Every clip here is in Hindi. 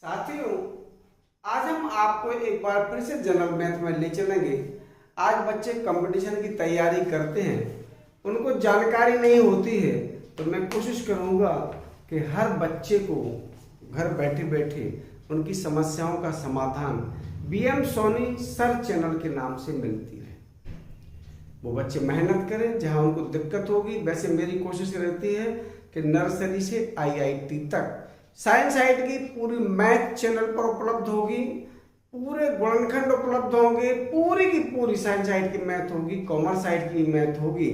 साथियों, आज हम आपको एक बार फिर से जनरल मैथ में ले चलेंगे। आज बच्चे कंपटीशन की तैयारी करते हैं, उनको जानकारी नहीं होती है, तो मैं कोशिश करूंगा कि हर बच्चे को घर बैठे बैठे उनकी समस्याओं का समाधान बीएम सोनी सर चैनल के नाम से मिलती है। वो बच्चे मेहनत करें, जहां उनको दिक्कत होगी। वैसे मेरी कोशिश रहती है कि नर्सरी से आईआईटी तक साइंस साइड की पूरी मैथ चैनल पर उपलब्ध होगी, पूरे गुणनखंड उपलब्ध होंगे, पूरी की पूरी साइंस साइड की मैथ होगी, कॉमर्स साइड की मैथ होगी।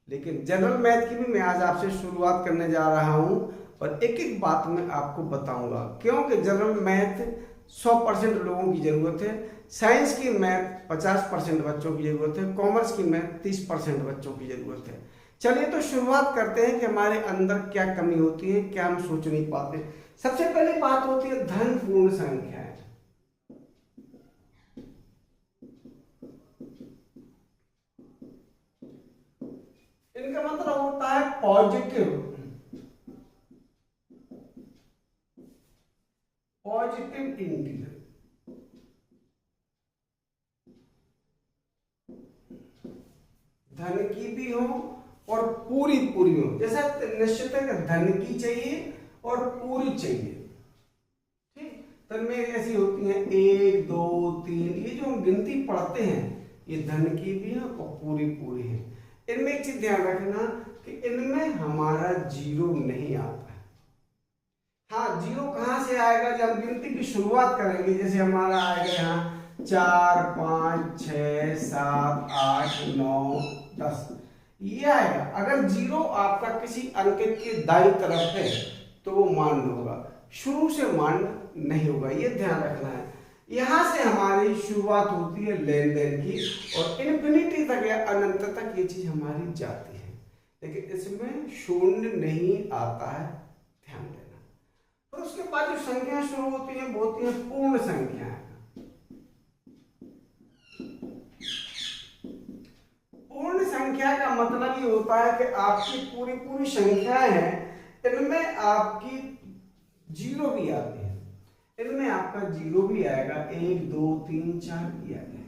लेकिन जनरल मैथ की भी मैं आज आपसे शुरुआत करने जा रहा हूं और एक एक बात मैं आपको बताऊंगा, क्योंकि जनरल मैथ 100% लोगों की जरूरत है, साइंस की मैथ 50% बच्चों की जरूरत है, कॉमर्स की मैथ 30% बच्चों की जरूरत है। चलिए तो शुरुआत करते हैं कि हमारे अंदर क्या कमी होती है, क्या हम सोच नहीं पाते। सबसे पहले बात होती है धन पूर्ण संख्याएं। इनका मतलब होता है पॉजिटिव इंटीजर। धन की भी हो और पूरी पूरी हो। जैसा निश्चित है कि धन की चाहिए और पूरी चाहिए, ठीक। तो इनमें ऐसी होती हैं 1 2 3, ये जो हम गिनती पढ़ते हैं ये धन की भी है और पूरी पूरी है। इनमें एक चीज ध्यान रखना कि इनमें हमारा जीरो नहीं आता है। हाँ, जीरो कहां से आएगा? जब हम गिनती की शुरुआत करेंगे, जैसे हमारा आएगा यहाँ 4 5 6 7 8 9 10, ये आएगा। अगर जीरो आपका किसी अंक के दाईं तरफ है तो वो मान होगा, शुरू से मान नहीं होगा, ये ध्यान रखना है। यहां से हमारी शुरुआत होती है लेन देन की और इन्फिनिटी तक या अनंत तक ये चीज हमारी जाती है, लेकिन इसमें शून्य नहीं आता है, ध्यान देना। तो उसके बाद जो संख्या शुरू होती है वो होती है पूर्ण संख्याएं। पूर्ण संख्या का मतलब ये होता है कि आपकी पूरी पूरी संख्याएं हैं, इनमें आपकी जीरो भी आती है, इनमें आपका जीरो भी आएगा, 1 2 3 4 भी आएगा।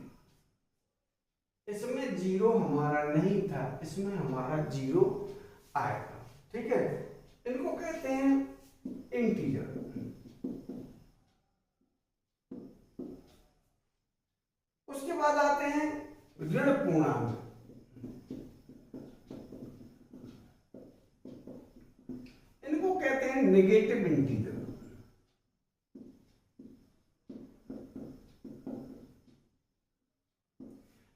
इसमें जीरो हमारा नहीं था, इसमें हमारा जीरो आएगा, ठीक है। इनको कहते हैं इंटीजर। उसके बाद आते हैं ऋण पूर्णांक। इनको कहते हैं नेगेटिव इंटीजर।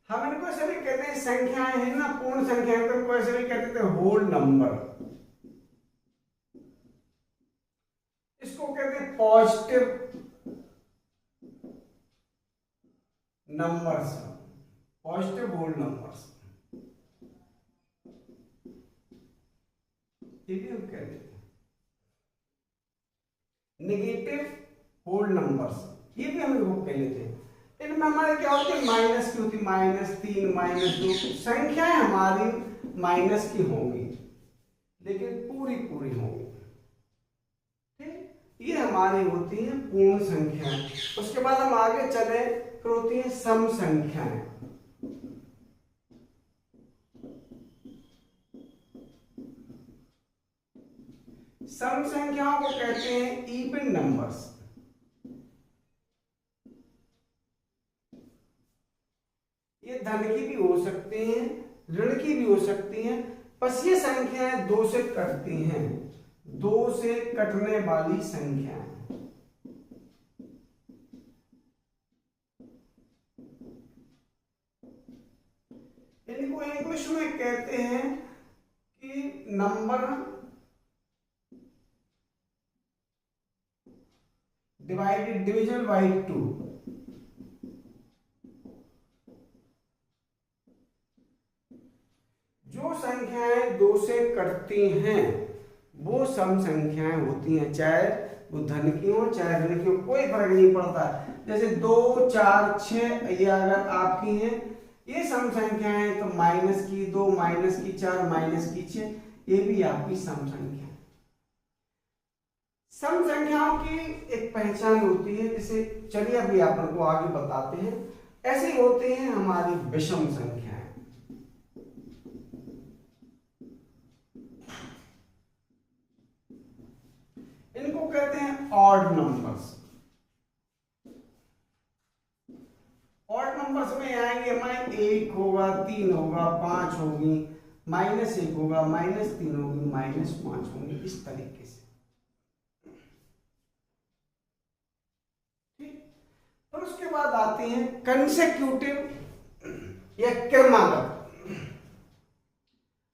हम इनको ऐसे भी कहते हैं, संख्याएं हैं ना पूर्ण संख्याएं, तो इनको ऐसे भी कहते थे होल नंबर। इसको कहते हैं positive numbers, positive whole numbers, ये भी हम कह देते हैं। नेगेटिव होल नंबर्स, ये भी हम लोग कह लेते हैं। इनमें हमारे क्या होती है? माइनस की होती, -3 -2 संख्याएं हमारी माइनस की होंगी, लेकिन पूरी पूरी होंगी, ठीक। ये हमारी होती है पूर्ण संख्याएं। उसके बाद हम आगे चले, फिर होती है सम संख्याएं। सम संख्याओं को कहते हैं इवन नंबर्स। ये धन की भी हो सकती हैं, ऋण की भी हो सकती हैं, बस ये संख्याएं 2 से कटती हैं, 2 से कटने वाली संख्याएं। इनको इंग्लिश में कहते हैं कि नंबर डिवाइडेड डिविजन बाई 2। जो संख्याएं 2 से कटती हैं वो सम संख्याएं होती हैं, चाहे वो धन की हो चाहे ऋण की हो, कोई फर्क नहीं पड़ता। जैसे 2 4 6 ये अगर आपकी हैं, ये सम संख्याएं हैं, तो -2 -4 -6 ये भी आपकी सम संख्या। सम संख्याओं की एक पहचान होती है, जिसे चलिए अभी आप लोगों को आगे बताते हैं। ऐसे होते हैं हमारी विषम संख्याएं। इनको कहते हैं ऑड नंबर्स। ऑड नंबर्स में आएंगे हमारे 1 होगा, 3 होगा, 5 होगी, -1 होगा, -3 होगी, -5 होंगी, इस तरीके से। ठीक। और उसके बाद आती हैं कंसेक्यूटिव या क्रमागत।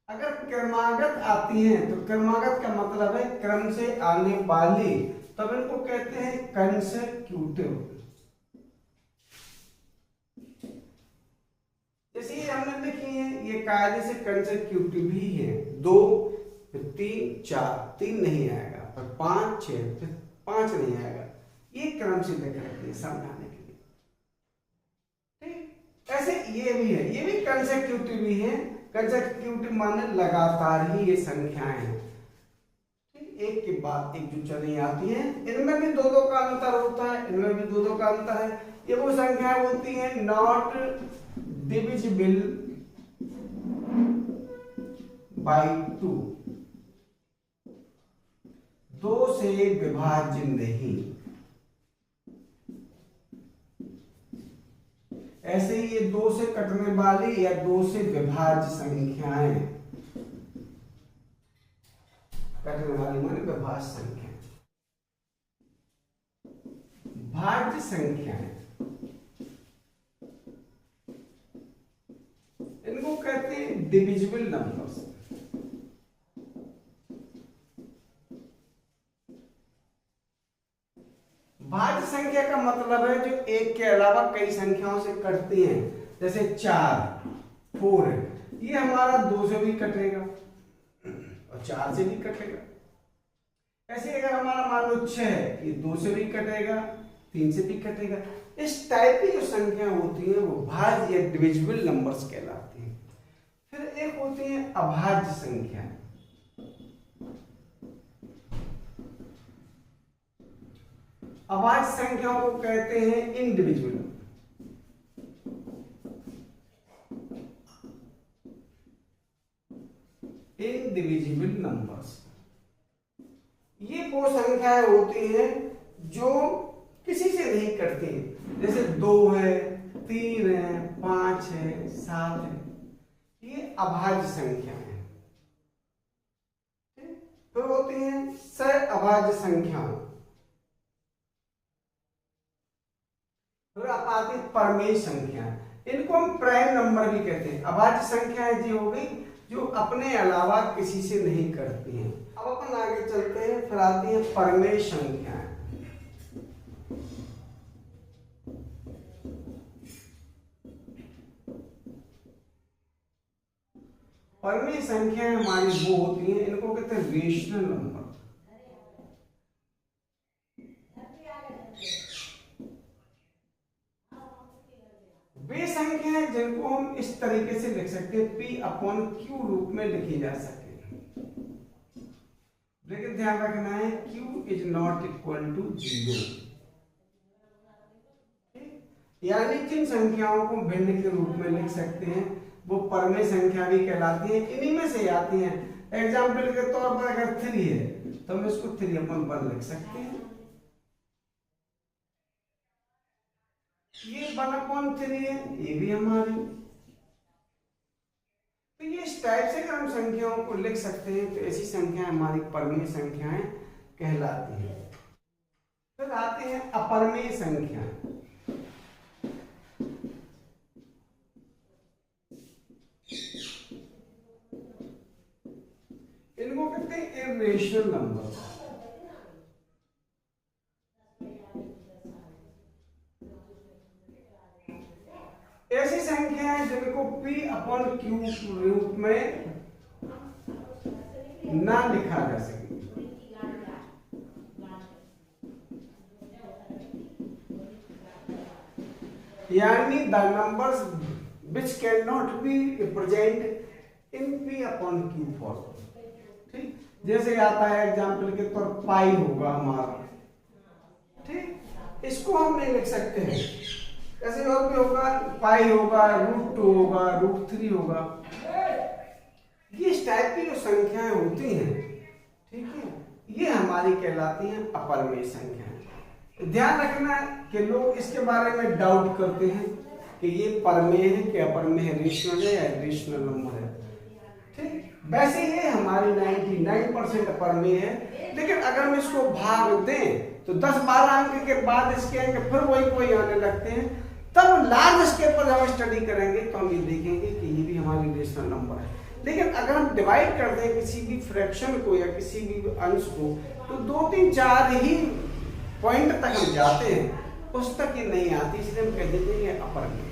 अगर क्रमागत आती हैं तो क्रमागत का मतलब है क्रम से आने वाली, तब इनको कहते हैं कंसेक्यूटिव। जैसे ये हमने लिखी है, ये कायदे से कंसेक्यूटिव ही है। 2 फिर 3 4, 3 नहीं आएगा, फिर 5 6, फिर 5 नहीं आएगा। ये क्रम से लिख रखते हैं समझाने के लिए। ठीक। ऐसे ये भी है, ये भी कंसेक्यूटिव ही है। कंसेक्यूटिव माने लगातार ही ये संख्याएं हैं, ठीक, एक के बाद एक जो चली आती है। इनमें भी दो का अंतर होता है, इनमें भी दो का अंतर है। ये वो संख्याएं होती हैं नॉट डिविजिबल बाय 2, 2 से विभाज्य नहीं। ऐसे ही ये 2 से कटने वाली या 2 से विभाज्य संख्याएं, कटने वाली माने विभाज्य संख्या, भाज्य संख्याएं, इनको कहते हैं डिविजिबल नंबर्स। भाज्य संख्या का मतलब है जो एक के अलावा कई संख्याओं से कटती हैं। जैसे 4 4 है, ये हमारा 2 से भी कटेगा और 4 से भी कटेगा। ऐसे अगर हमारा मान लो 6 है, ये 2 से भी कटेगा, 3 से भी कटेगा। इस टाइप की जो संख्या होती है वो भाज्य या डिविजिबल नंबर्स कहलाती हैं। फिर एक होती है अभाज्य संख्या। अभाज्य संख्याओं को कहते हैं इंडिविजुअल। Indivisible numbers. ये वो संख्याएं होती हैं जो किसी से नहीं कटती। जैसे 2 है, 3 है, 5 है, 7 है, ये अभाज्य संख्या है। फिर होती हैं सहअभाज्य संख्याएं। फिर आती परमेय संख्या, इनको हम प्राइम नंबर भी कहते हैं। अभाज्य संख्याएं जी हो गई जो अपने अलावा किसी से नहीं करती हैं। अब अपन आगे चलते हैं, फिर आती है परमेय संख्याएं। परमेय संख्याएं हमारी वो होती हैं, इनको कहते हैं रेशनल नंबर। वे संख्याएं जिनको हम इस तरीके से लिख सकते हैं, P/Q रूप में लिखी जा सके। लेकिन ध्यान रखना है Q is not equal to 0। यानी जिन संख्याओं को भिन्न के रूप में लिख सकते हैं वो परमेय संख्या भी कहलाती है। इन्हीं में से आती हैं। एग्जाम्पल के तौर पर अगर 3 है तो हम इसको 3/1 लिख सकते हैं। ये 1/3 है, ये भी हमारी। तो ये इस टाइप से अगर हम संख्याओं को लिख सकते हैं तो ऐसी संख्याएं हमारी परमेय संख्याएं कहलाती हैं। फिर आते हैं अपरमेय संख्याएं। इनको कहते हैं इर्रेशनल नंबर। ऐसी संख्याएं जिनको P/Q रूप में ना लिखा जा सके। यानी the numbers which can not be represent in P/Q form. ठीक, जैसे आता है एग्जाम्पल के तौर पाई होगा हमारा, ठीक, इसको हम नहीं लिख सकते हैं। ऐसे और भी होगा, पाई होगा, √2 होगा, √3 होगा। ये इस टाइप की जो संख्याएं होती हैं, ठीक है, ये हमारी कहलाती हैं अपरिमेय संख्याएं। ध्यान रखना कि लोग इसके बारे में डाउट करते हैं कि ये परमेय है कि अपरिमेय है, रेशनल है या रेशनल नंबर है। ठीक, वैसे ये हमारी 99% अपरिमेय है, लेकिन अगर हम इसको भाग दें तो 10-12 अंक के बाद इसके अंक फिर वही कोई आने लगते हैं। तब लार्ज स्केल पर जब हम स्टडी करेंगे तो हम ये देखेंगे कि ये भी हमारी रेशनल नंबर है। लेकिन अगर हम डिवाइड करते हैं किसी भी फ्रैक्शन को या किसी भी अंश को, तो 2, 3, 4 ही पॉइंट तक हम जाते हैं, उस तक ये नहीं आती, इसलिए हम कह देते हैं ये अपरिमेय।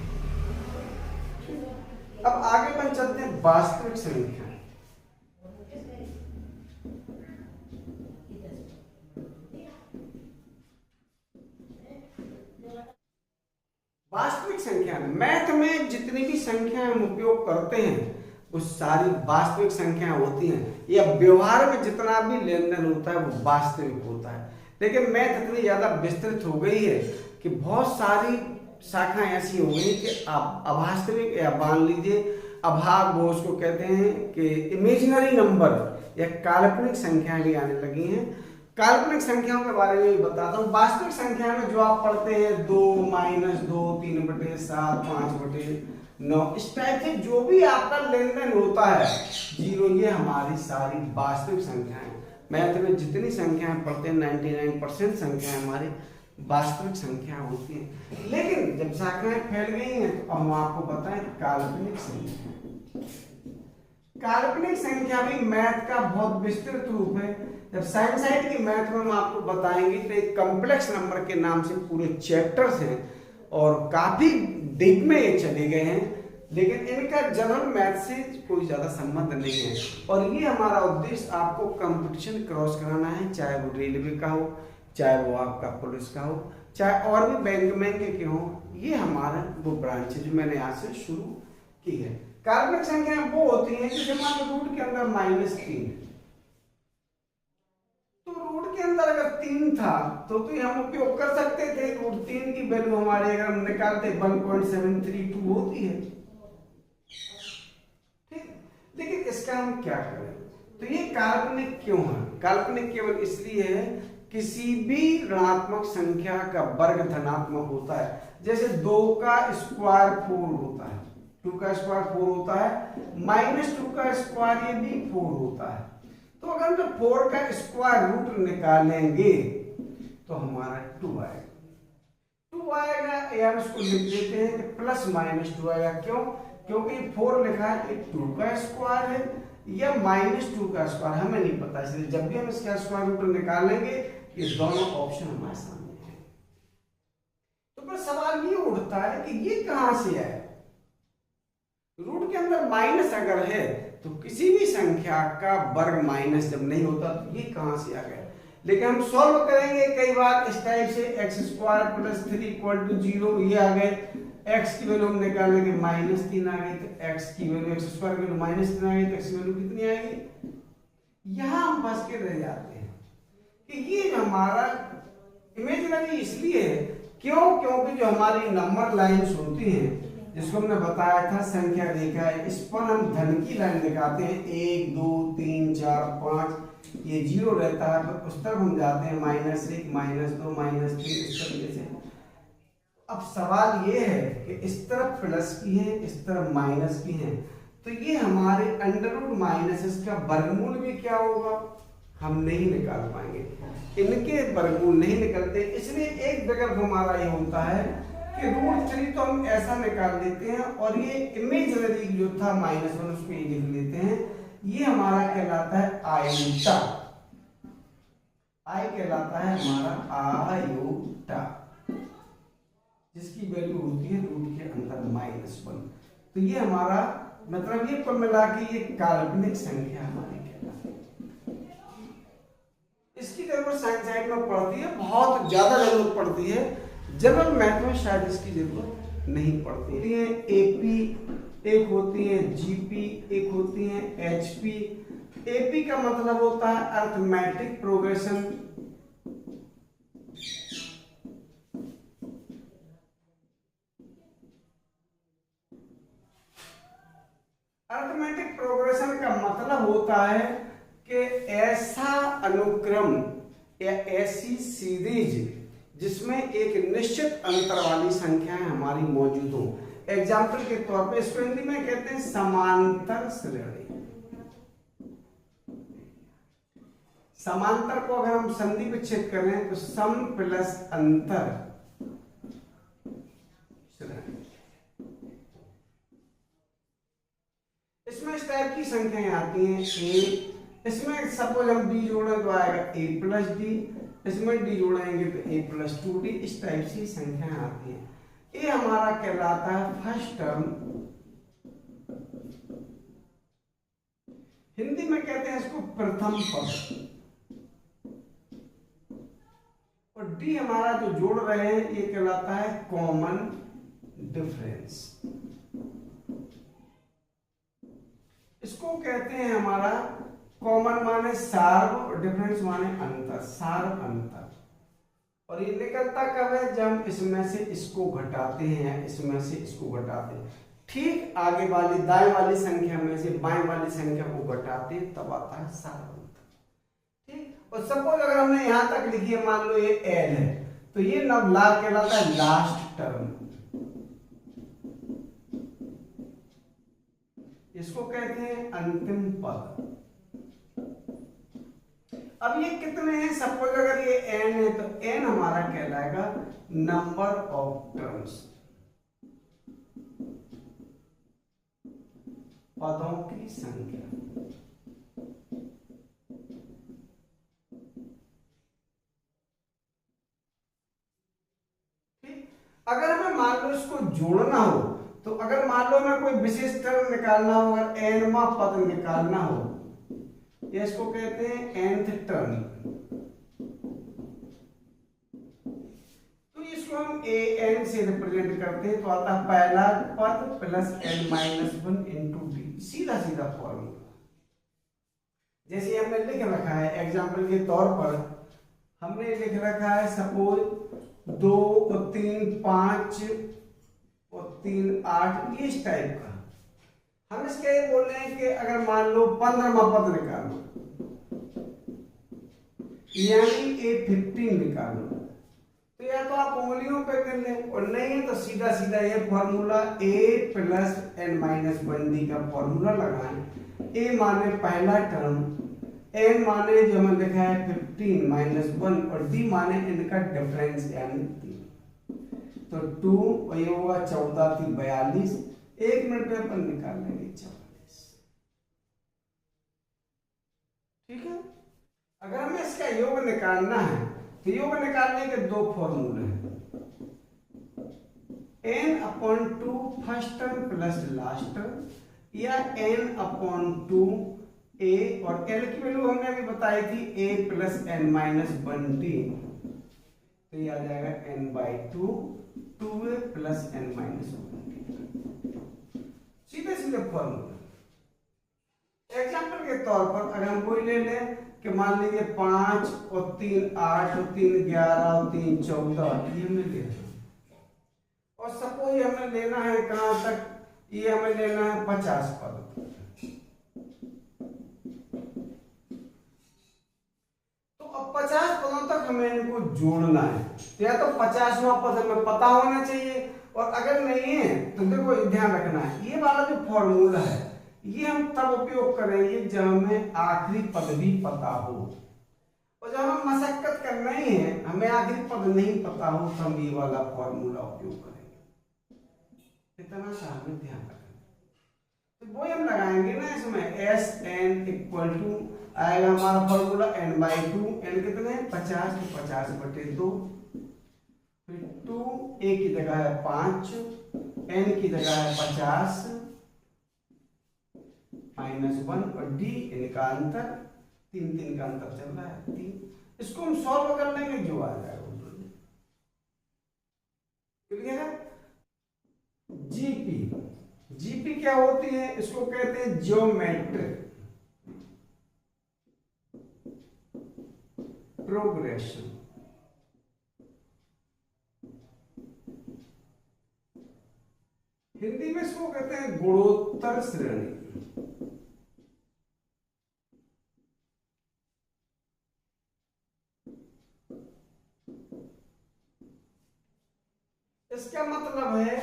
अब आगे बढ़ चलते हैं वास्तविक संख्या। वास्तविक संख्या, मैथ में जितनी भी संख्या हम उपयोग करते हैं वो सारी वास्तविक संख्या होती हैं, या व्यवहार में जितना भी लेन देन होता है वो वास्तविक होता है। लेकिन मैथ इतनी ज्यादा विस्तृत हो गई है कि बहुत सारी शाखाएं ऐसी हो गई कि आप अवास्तविक, या मान लीजिए अभाग, वो उसको कहते हैं कि इमेजिनरी नंबर या काल्पनिक संख्याएं भी आने लगी हैं। काल्पनिक संख्याओं के बारे में भी बताता हूँ। वास्तविक संख्या में जो आप पढ़ते हैं 2, -2, 3/7, 5/9, इस टाइप से जो भी आपका लेन देन होता है 0, ये हमारी सारी वास्तविक संख्याएं। मैथ में जितनी संख्याएं पढ़ते हैं 99% संख्याएं हमारी वास्तविक संख्या होती है। लेकिन जब शाखाएं फैल गई हैं तो हम आपको बताएं काल्पनिक संख्या। काल्पनिक संख्या भी मैथ का बहुत विस्तृत रूप है। जब साइंस साइड की मैथ में हम आपको बताएंगे तो एक कॉम्प्लेक्स नंबर के नाम से पूरे चैप्टर्स हैं और काफी डीप में ये चले गए हैं, लेकिन इनका जनरल मैथ से कोई ज्यादा संबंध नहीं है। और ये हमारा उद्देश्य आपको कंपटीशन क्रॉस कराना है, चाहे वो रेलवे का हो, चाहे वो आपका पुलिस का हो, चाहे और भी बैंक के हो। ये हमारा वो ब्रांच है जो मैंने यहाँ से शुरू की है। काल्पनिक संख्या वो होती है जैसे मान लो रूट के अंदर -3, तो रूट के अंदर अगर 3 था तो हम उपयोग कर सकते थे। √3 की वैल्यू हमारे अगर हम निकालते 1.732 होती है, ठीक। लेकिन इसका हम क्या करें, तो ये काल्पनिक क्यों है? काल्पनिक केवल इसलिए है किसी भी ऋणात्मक संख्या का वर्ग धनात्मक होता है। जैसे 2 का स्क्वायर 4 होता है, 2 का स्क्वायर 4 होता है, -2 का स्क्वायर ये भी 4 होता है। तो अगर हम 4 का स्क्वायर रूट निकालेंगे तो हमारा 2 आएगा। 2 आएगा, या इसको लिख देते हैं कि +-2 आएगा। क्यों? क्योंकि 4 लिखा है, एक 2 का स्क्वायर है या -2 का स्क्वायर, हमें नहीं पता, इसलिए जब भी हम इसका स्क्वायर रूट निकालेंगे ये दोनों ऑप्शन हमारे सामने है। तो फिर सवाल ये उठता है कि ये कहां से आया? रूट के अंदर माइनस अगर है तो किसी भी संख्या का वर्ग माइनस जब नहीं होता तो ये कहां से आ गया? लेकिन हम सॉल्व करेंगे कई बार इस टाइप से, x² + 3 = 0, ये आ गए। x की वैल्यू हम निकालेंगे -3 आ गई, तो x की वैल्यू x² की वैल्यू -3 आ गई, तो x की वैल्यू कितनी आएगी? यहां हम फंस के रह जाते हैं कि ये हमारा इमेजिनरी इसलिए है, क्यों? क्योंकि जो हमारी नंबर लाइन्स होती हैं, जिसको हमने बताया था संख्या रेखा है, इस पर हम धन की लाइन दिखाते हैं, 1, 2, 3, 4, 5, ये 0 रहता है, पर उस तरफ हम जाते हैं -1, -2, -3, इस तरीके से। अब सवाल ये है कि इस तरफ प्लस की है, इस तरफ माइनस की है, तो ये हमारे √- इसका वर्गमूल भी क्या होगा हम नहीं निकाल पाएंगे, इनके वर्गमूल नहीं निकलते। इसलिए एक विकल्प हमारा ये होता है कि √3 तो हम ऐसा निकाल लेते हैं और ये इमेजिनरी जो था -1 उसको ये लिख लेते हैं। ये हमारा कहलाता है आयोटा, आई कहलाता है हमारा आयोटा, जिसकी वैल्यू होती है रूट के अंदर -1। तो ये हमारा मतलब ये कुल मिला के ये काल्पनिक संख्या हमारी कहलाती है। इसकी जरूरत साइंस साइड में पड़ती है, बहुत ज्यादा जरूरत पड़ती है। जनरल मैथ में शायद इसकी जरूरत नहीं पड़ती है। एपी एक होती है, जीपी एक होती है, एचपी। एपी का मतलब होता है अर्थमेटिक प्रोग्रेशन, होता है कि ऐसा अनुक्रम या ऐसी सीरीज जिसमें एक निश्चित अंतर वाली संख्याएं हमारी मौजूद हो। एग्जाम्पल के तौर पे इसको हिंदी में कहते हैं समांतर श्रेणी। समांतर को अगर हम संधि विच्छेद करें तो सम प्लस अंतर श्रेणी। इसमें इस टाइप की संख्याएं आती हैं ए, इसमें सपोज हम डी जोड़ें तो आएगा ए प्लस डी, इसमें डी जोड़ेंगे तो ए प्लस 2d, इस टाइप से संख्याएं आती हैं। ये हमारा कहलाता है फर्स्ट टर्म, हिंदी में कहते हैं इसको प्रथम पद, और डी हमारा जो जोड़ रहे हैं ये कहलाता है कॉमन डिफरेंस। इसको कहते हैं हमारा कॉमन माने सार्व और डिफरेंस माने अंतर, सार्व अंतर। और ये निकलता कब है? जब हम इसमें से इसको घटाते हैं या इसमें से इसको घटाते हैं, ठीक आगे वाली दाएं वाली संख्या में से बाएं वाली संख्या को घटाते हैं, तब आता है सार्व अंतर। ठीक, और सपोज अगर हमने यहां तक लिखी है, मान लो ये एल है, तो ये नवला कहलाता है लास्ट टर्म, इसको कहते हैं अंतिम पद। अब ये कितने हैं? सपोज अगर ये n है तो n हमारा कहलाएगा नंबर ऑफ टर्म्स, पदों की संख्या। ठीक, अगर हमें मान लो इसको जोड़ना हो, तो अगर मान लो हमें कोई विशेष टर्म निकालना हो, अगर nवां पद निकालना हो, ये इसको कहते हैं nth टर्म, तो इसको हम an से रिप्रेजेंट करते हैं, तो आता है पहला पद प्लस n-1 इंटू डी, सीधा सीधा फॉर्मूला। जैसे हमने लिख रखा है एग्जाम्पल के तौर पर, हमने लिख रखा है सपोज 2 और 3 5 और 3 8, ये इस टाइप का। हम इसके ये बोल रहे हैं कि अगर मान लो 15वां पद निकालो, यानी ए 15 निकालो, तो या तो आप उंगलियों पे कर लें, और नहीं है तो सीधा सीधा ये फॉर्मूला a प्लस n-1d का फॉर्मूला लगाएं। a माने पहला टर्म, n माने जो हमें लिखा है 15 -1, और d माने इनका डिफरेंस यानी 3। तो 2 और ये होगा 14 थी 42, 1 मिनट में अपन निकाल लेंगे 44। ठीक है, अगर हमें इसका योग निकालना है तो योग निकालने के दो फॉर्मूले हैं, n/2 first term plus last term, या n/2 a, और l की वैल्यू हमने अभी बताई थी a प्लस n-1d, तो ये आ जाएगा n/2 2a प्लस n-1d, सीधे सीधे फॉर्मूला। एग्जाम्पल के तौर पर अगर हम कोई ले लें कि मान लीजिए 5 और 3 8 और 3 11 और 3 14, ये हमें लेना है, और सपोज ये हमें लेना है कहां तक? ये हमें लेना है 50 पद। तो अब 50 पदों तक हमें इनको जोड़ना है, तो या तो 50वां पद हमें पता होना चाहिए, और अगर नहीं है तो देखो ध्यान रखना है, ये वाला जो फॉर्मूला है ये हम तब उपयोग करेंगे जब हमें आखिरी पद भी पता हो, और जब हम मशक्कत कर रहे हैं हमें आखिरी पद नहीं पता हो तो हम ये वाला फॉर्मूला उपयोग करेंगे। इतना सा हमें ध्यान रखना। तो वो हम लगाएंगे ना इसमें Sn इक्वल टू आएगा हमारा फॉर्मूला n/2, n कितने 50, तो 50/2, फिर 2 a की जगह है 5, n की जगह है 50 -1, और d इनका अंतर 3 का अंतर चल रहा है 3। इसको हम सॉल्व कर लेंगे, जो आ जाएगा क्लियर है। जीपी क्या होती है? इसको कहते हैं ज्योमेट्रिक प्रोग्रेशन। हिंदी में इसको कहते हैं गुणोत्तर श्रेणी। इसका मतलब है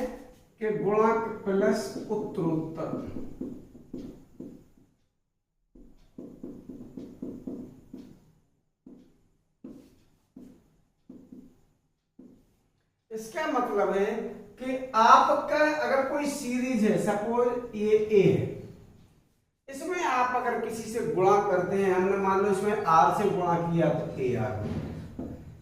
कि गुणक प्लस उत्तरोत्तर। इसका मतलब है कि आपका अगर कोई सीरीज है, सपोज ये ए है, इसमें आप अगर किसी से गुणा करते हैं, हमने मान लो इसमें आर से गुणा किया तो ए आर,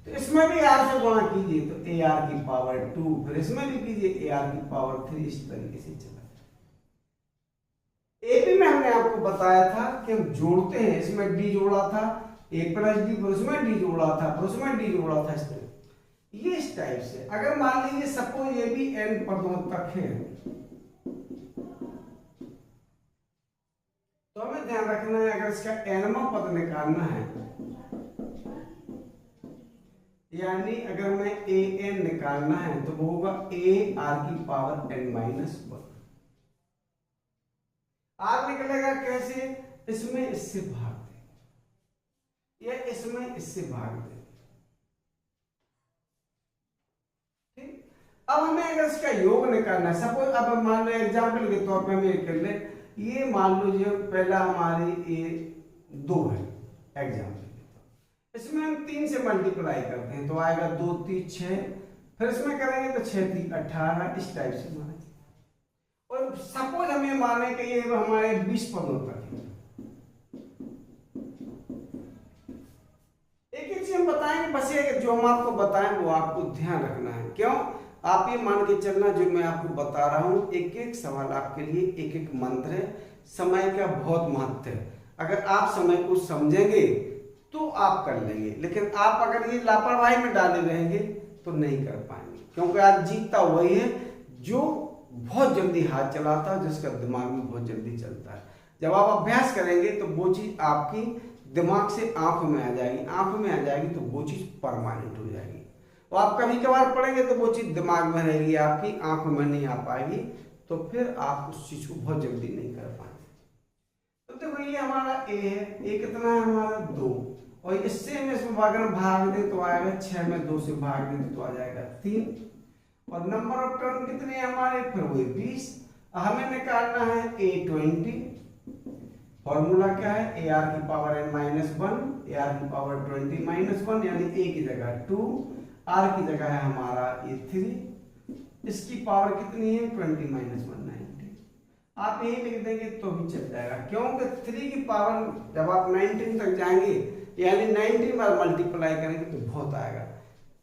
तो इसमें भी आर से गुणा कीजिए तो ए आर की पावर 2, फिर इसमें भी कीजिए ए आर की पावर 3, इस तरीके से चला। ए बी में हमने आपको बताया था कि हम जोड़ते हैं, इसमें डी जोड़ा था, ए प्लस डी, फिर उसमें डी जोड़ा था, फिर उसमें डी जोड़ा था, इस तरह ये इस टाइप से। अगर मान लीजिए सपोज ये भी n पदों तक है, तो हमें ध्यान रखना है अगर इसका nवां पद निकालना है, यानी अगर मैं an निकालना है तो वो होगा a r की पावर n-1। r निकलेगा कैसे? इसमें इससे भाग दे या इसमें इससे भाग दे। ठीक, अब हमें अगर इसका योग निकालना है, सपोज अब मान लो एग्जाम्पल के तौर पे हम ये कर ले, ये मान लो जो पहला हमारी ये 2 है एग्जाम्पल, इसमें हम 3 से मल्टीप्लाई करते हैं तो आएगा 2 3 6, फिर इसमें करेंगे तो 6 3 18, इस टाइप से माने। और सपोज हम ये माने कि ये हमारे 20 पदों तक है। एक एक चीज हम बताएंगे, बस ये जो हम आपको बताएं वो आपको ध्यान रखना है। क्यों? आप ये मान के चलना जो मैं आपको बता रहा हूं, एक एक सवाल आपके लिए एक एक मंत्र है। समय का बहुत महत्व है, अगर आप समय को समझेंगे तो आप कर लेंगे, लेकिन आप अगर ये लापरवाही में डाले रहेंगे तो नहीं कर पाएंगे। क्योंकि आज जीतता वही है जो बहुत जल्दी हाथ चलाता है, जिसका दिमाग में बहुत जल्दी चलता है। जब आप अभ्यास करेंगे तो वो चीज आपकी दिमाग से आंखों में आ जाएगी, आंखों में आ जाएगी तो वो चीज परमानेंट हो जाएगी। और आप कभी कभार पढ़ेंगे तो वो चीज दिमाग में रहेगी, आपकी आंखों में नहीं आ पाएगी, तो फिर आप उस चीज को बहुत जल्दी नहीं कर पाएंगे। तो देखो ये हमारा ए है, ए कितना है हमारा 2, और इससे हम इसमें अगर भाग दे तो आएगा 6 में 2 से भाग दे तो आ जाएगा 3, और नंबर ऑफ टर्म कितने हैं हमारे, फिर वही 20। हमें निकालना है A20, फॉर्मूला क्या है, ए आर की पावर n-1, ए आर की पावर 20-1, यानी a की जगह 2, r की जगह है हमारा ये 3, इसकी पावर कितनी है 20-1 90। आप यही लिख देंगे तो भी चल जाएगा, क्योंकि 3 की पावर जब आप 19 तक जाएंगे यानी 19 बार मल्टीप्लाई करेंगे तो बहुत आएगा।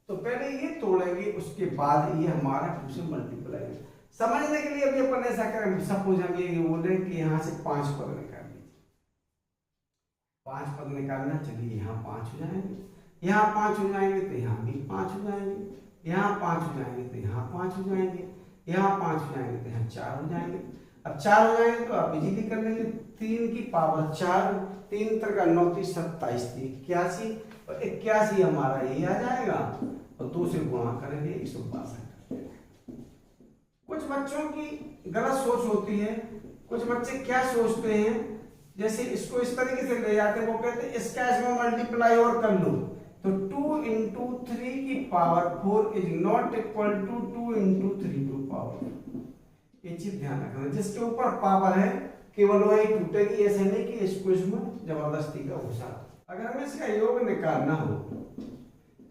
तो पहले ये तोड़ेंगे, उसके बाद ये हमारा 2 से मल्टीप्लाई। समझने के लिए अभी अपन ऐसा करें, सपोज हम ये बोले कि यहाँ से 5 पद निकाल लीजिए, 5 पद निकालना, चलिए यहाँ 5 हो जाएंगे, यहाँ 5 हो जाएंगे तो यहाँ भी 5 हो जाएंगे, यहाँ 5 हो जाएंगे तो यहाँ 5 हो जाएंगे, यहाँ 5 हो जाएंगे तो यहाँ 4 हो जाएंगे। अब 4 हो जाएंगे तो आप इजीली कर लेंगे, 3 की पावर 4, 3 का 9 27 81, और 81 हमारा ये आ जाएगा, और 2 से गुणा करेंगे 162। कुछ बच्चों की गलत सोच होती है, कुछ बच्चे क्या सोचते हैं, जैसे इसको इस तरीके से ले जाते हैं, वो कहते हैं इसका इसमें मल्टीप्लाई और कर लो, तो 2 into 3 की power 4 is not equal to 2 into 3 to power. ये चीज ध्यान रखना, जिसके ऊपर पावर है केवल वही टूटेगी, ऐसे नहीं कि इसको इसमें जबरदस्ती का घुसा। अगर हमें इसका योग निकालना हो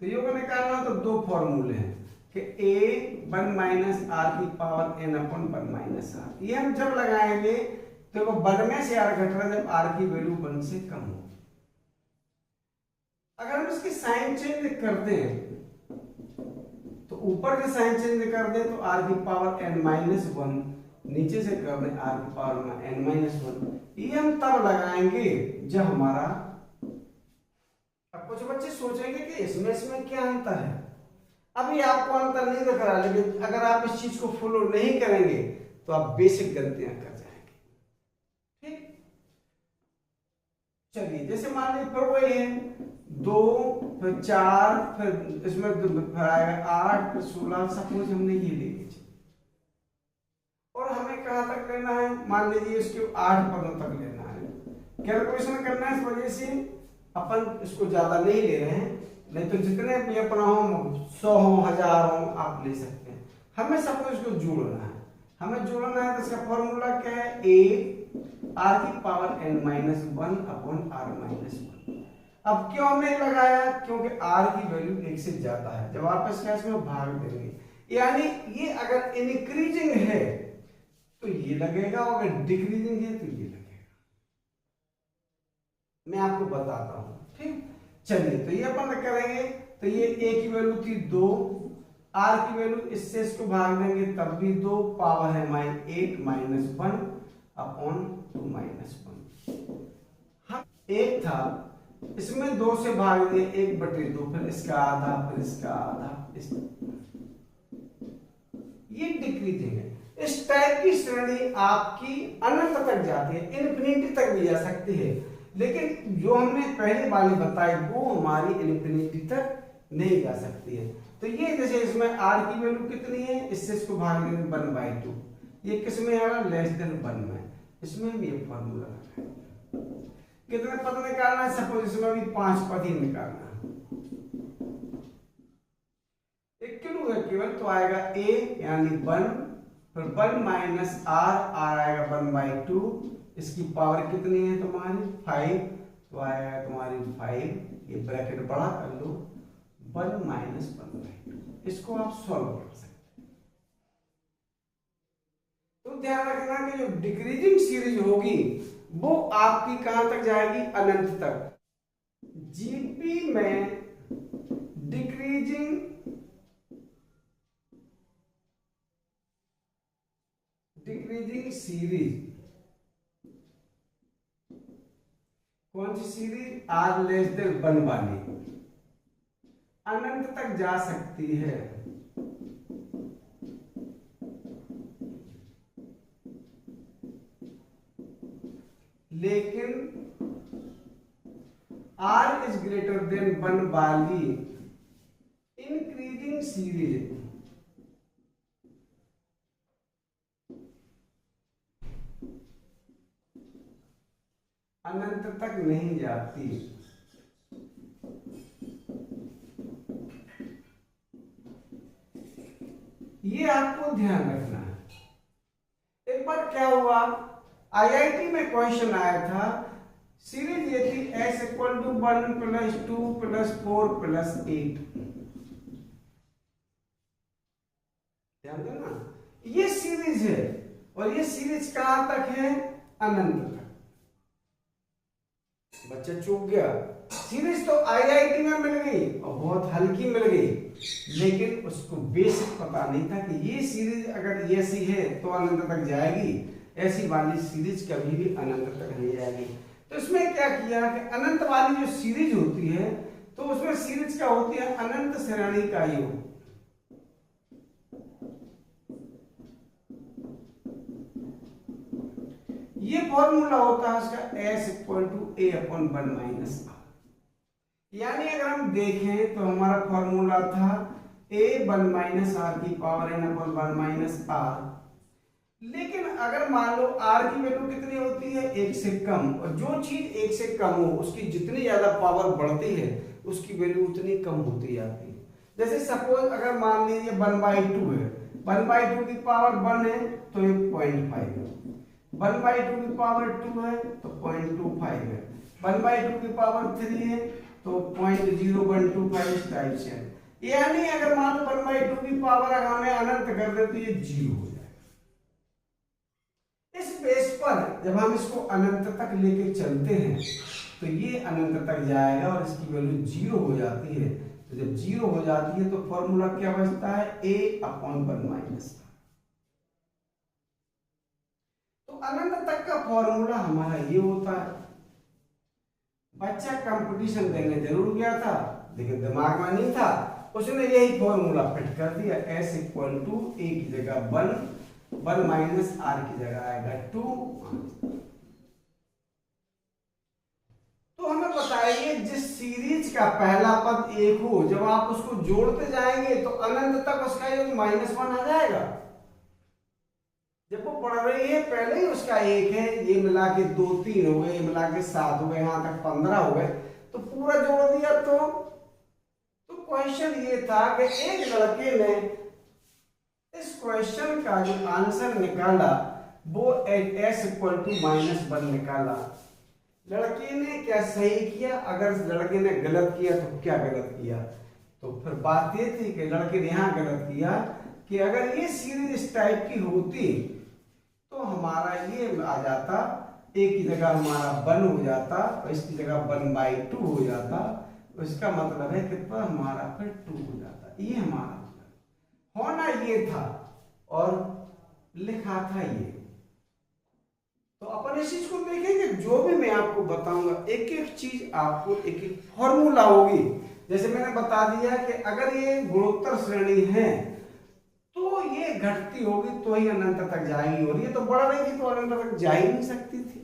तो योग निकालना हो तो 2 फॉर्मूले हैं कि a1 माइनस r की पावर n/1 माइनस r। ये हम जब लगाएंगे तो 1 में से r घट रहा है जब r की वैल्यू 1 से कम हो। अगर हम इसकी साइन चेंज करते हैं तो ऊपर के साइन चेंज कर दें तो r की पावर n-1, नीचे से कर दें r की पावर n-1। ये हम तब लगाएंगे जब हमारा, अब कुछ बच्चे सोचेंगे कि इसमें क्या अंतर है। अभी आपको अंतर नहीं दिख रहा, लेकिन अगर आप इस चीज को फॉलो नहीं करेंगे तो आप बेसिक गलतियां कर जाएंगे। ठीक, चलिए जैसे मान लीजिए फिर वही है 2 फिर 4 फिर इसमें फिर आएगा 8 फिर 16, सपोज हमने ये ले लीजिए, और हमें कहां तक लेना है, मान लीजिए इसके 8 पदों तक लेना है। कैलकुलेशन करना है, इस वजह से अपन इसको ज्यादा नहीं ले रहे हैं, नहीं तो जितने भी अपना हो 100 हो 1000 हो आप ले सकते हैं। हमें सपोज इसको जोड़ना है, हमें जोड़ना है तो इसका फॉर्मूला क्या है, ए आर की power n minus one upon r minus one. अब क्यों हमने लगाया, क्योंकि आर की वैल्यू एक से ज्यादा है, जब आप इसका इसमें भाग देंगे, यानी ये अगर इंक्रीजिंग है तो ये लगेगा, और अगर डिक्रीजिंग है तो ये लगेगा। मैं आपको बताता हूं, ठीक। चलिए तो ये अपन करेंगे, तो ये ए की वैल्यू थी 2, आर की वैल्यू इससे इसको भाग देंगे तब भी 2, पावर है 8 माइनस 1 अपॉन 2 माइनस 1। हम 1 था, इसमें 2 से भाग दिए 1/2, फिर इसका आधा, फिर इसका आधा, ये डिक्रीजिंग है। इस टाइप की श्रेणी आपकी अनंत तक जाती है, इन्फिनिटी तक भी जा सकती है, लेकिन जो हमने पहले वाली बताई वो हमारी इन्फिनिटी तक नहीं जा सकती है। तो ये जैसे इसमें r की वैल्यू कितनी है, इससे इसको भाग देंगे 1/2, ये किस में आ रहा है, लेस देन 1 में, इसमें भी ये फॉर्मूला है। कितने पद निकालना है, सपोज इसमें भी 5 पद ही निकालना है, 1 किलो है केवल, तो आएगा a यानी 1, फिर 1 माइनस r आएगा 1/2, इसकी पावर कितनी है तुम्हारी 5, तो आएगा तुम्हारी 5, ये ब्रैकेट बड़ा कर लो, 1 माइनस 1/2, इसको आप सॉल्व कर सकते हैं। तो ध्यान रखना कि जो डिक्रीजिंग सीरीज होगी वो आपकी कहां तक जाएगी, अनंत तक। जीपी में डिक्रीजिंग सीरीज, कौन सी सीरीज, आर लेस देन 1 वाली, अनंत तक जा सकती है। लेकिन r इज ग्रेटर देन 1 वाली इंक्रीजिंग सीरीज अनंत तक नहीं जाती। ये आपको ध्यान रखना है। एक बार क्या हुआ, आईआईटी में क्वेश्चन आया था, सीरीज ये थी s equal to 1 plus 2 plus 4 plus 8। ध्यान देना, ये सीरीज है और ये सीरीज कहां तक है, अनंत तक। बच्चा चूक गया, सीरीज तो आईआईटी में मिल गई और बहुत हल्की मिल गई, लेकिन उसको बेसिक पता नहीं था कि ये सीरीज अगर ऐसी है तो अनंत तक जाएगी, ऐसी वाली सीरीज कभी भी अनंत तक नहीं जाएगी। तो इसमें क्या किया कि अनंत वाली जो सीरीज होती है तो उसमें सीरीज क्या होती है, अनंत श्रेणी का योग। ये फॉर्मूला होता है उसका s equal to a upon 1 minus r। यानी अगर हम देखें तो हमारा फॉर्मूला था a 1 माइनस r की power n upon 1 minus r। लेकिन अगर मान लो r की वैल्यू कितनी होती है, 1 से कम, और जो चीज 1 से कम हो उसकी जितनी ज्यादा पावर बढ़ती है उसकी वैल्यू उतनी कम होती जाती है। जैसे सपोज अगर मान लीजिए 1/2 है, 1/2 की पावर 1 है तो ये 0.5 है, 1/2 की पावर 2 है तो 0.25 है, 1/2 की पावर 3 है तो 0.0125 इस टाइप से है। यानी अगर मान लो 1/2 की पावर अगर हमें अनंत कर दे तो ये 0 हो जाएगा। इस बेस पर जब हम इसको अनंत तक लेके चलते हैं तो ये अनंत तक जाएगा और इसकी वैल्यू 0 हो जाती है। तो जब 0 हो जाती है तो फॉर्मूला क्या बचता है, a अपॉन 1 माइनस। तो अनंत तक का फॉर्मूला हमारा ये होता है। बच्चा कंपटीशन देने जरूर गया था लेकिन दिमाग में नहीं था, उसने यही फॉर्मूला फिट कर दिया, s इक्वल टू a की जगह 1 माइनस r की जगह आएगा 2। तो हमें बताइए जिस सीरीज का पहला पद 1 हो, जब आप उसको जोड़ते जाएंगे तो अनंत तक उसका योग -1 आ जाएगा। जब वो बढ़ रही है पहले ही उसका 1 है, ये मिला के 2 3 हो गए, ये मिला के 7 हो गए, यहां तक 15 हो गए, तो पूरा जोड़ दिया। तो क्वेश्चन ये था कि एक लड़के ने इस क्वेश्चन का जो आंसर निकाला वो s इक्वल टू -1 निकाला। लड़के ने क्या सही किया, अगर लड़के ने गलत किया तो क्या गलत किया, तो फिर बात ये थी कि लड़के ने यहाँ गलत किया कि अगर ये सीरीज इस टाइप की होती तो हमारा ये आ जाता, एक की जगह हमारा 1 हो जाता और इसकी जगह 1/2 हो जाता। तो इसका मतलब है कि पर हमारा फिर 2 हो जाता। ये हमारा होना ये था और लिखा था ये। तो अपन इस चीज को देखेंगे, जो भी मैं आपको बताऊंगा एक एक चीज आपको एक एक फॉर्मूला होगी। जैसे मैंने बता दिया कि अगर ये गुणोत्तर श्रेणी है तो ये घटती होगी तो ही अनंत तक जाएगी, और ये तो बढ़ रही थी तो अनंत तक जा ही नहीं सकती थी।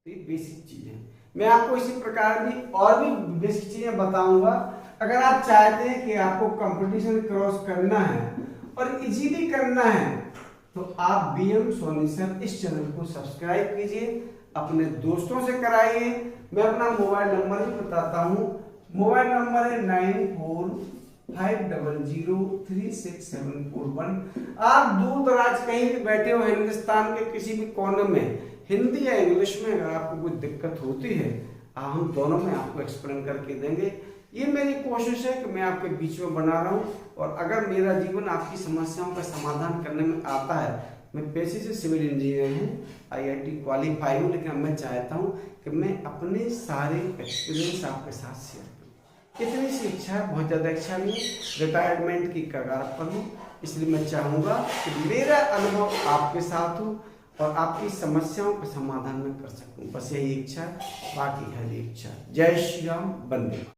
तो ये बेसिक चीज है। मैं आपको इसी प्रकार भी और भी बेसिक चीजें बताऊंगा। अगर आप चाहते हैं कि आपको कंपटीशन क्रॉस करना है और इजीली करना है तो आप BM सोनी सर इस चैनल को सब्सक्राइब कीजिए, अपने दोस्तों से कराइए। मैं अपना मोबाइल नंबर भी बताता हूँ। मोबाइल नंबर है 9450036741। आप दूर दराज कहीं भी बैठे हो, हिंदुस्तान के किसी भी कोने में, हिंदी या इंग्लिश में अगर आपको कोई दिक्कत होती है हम दोनों में आपको एक्सप्लेन करके देंगे। ये मेरी कोशिश है कि मैं आपके बीच में बना रहा हूँ, और अगर मेरा जीवन आपकी समस्याओं का समाधान करने में आता है, मैं पेशे से सिविल इंजीनियर हूँ, IIT क्वालिफाई हूँ, लेकिन मैं चाहता हूँ कि मैं अपने सारे एक्सपीरियंस आपके साथ शेयर करूँ। इतनी सी इच्छा है, बहुत ज़्यादा इच्छा नहीं, रिटायरमेंट की कगार पर हूँ, इसलिए मैं चाहूँगा कि मेरा अनुभव आपके साथ हो और आपकी समस्याओं का समाधान मैं कर सकूं। बस यही इच्छा है, बाकी है इच्छा। जय श्री राम, वंदे।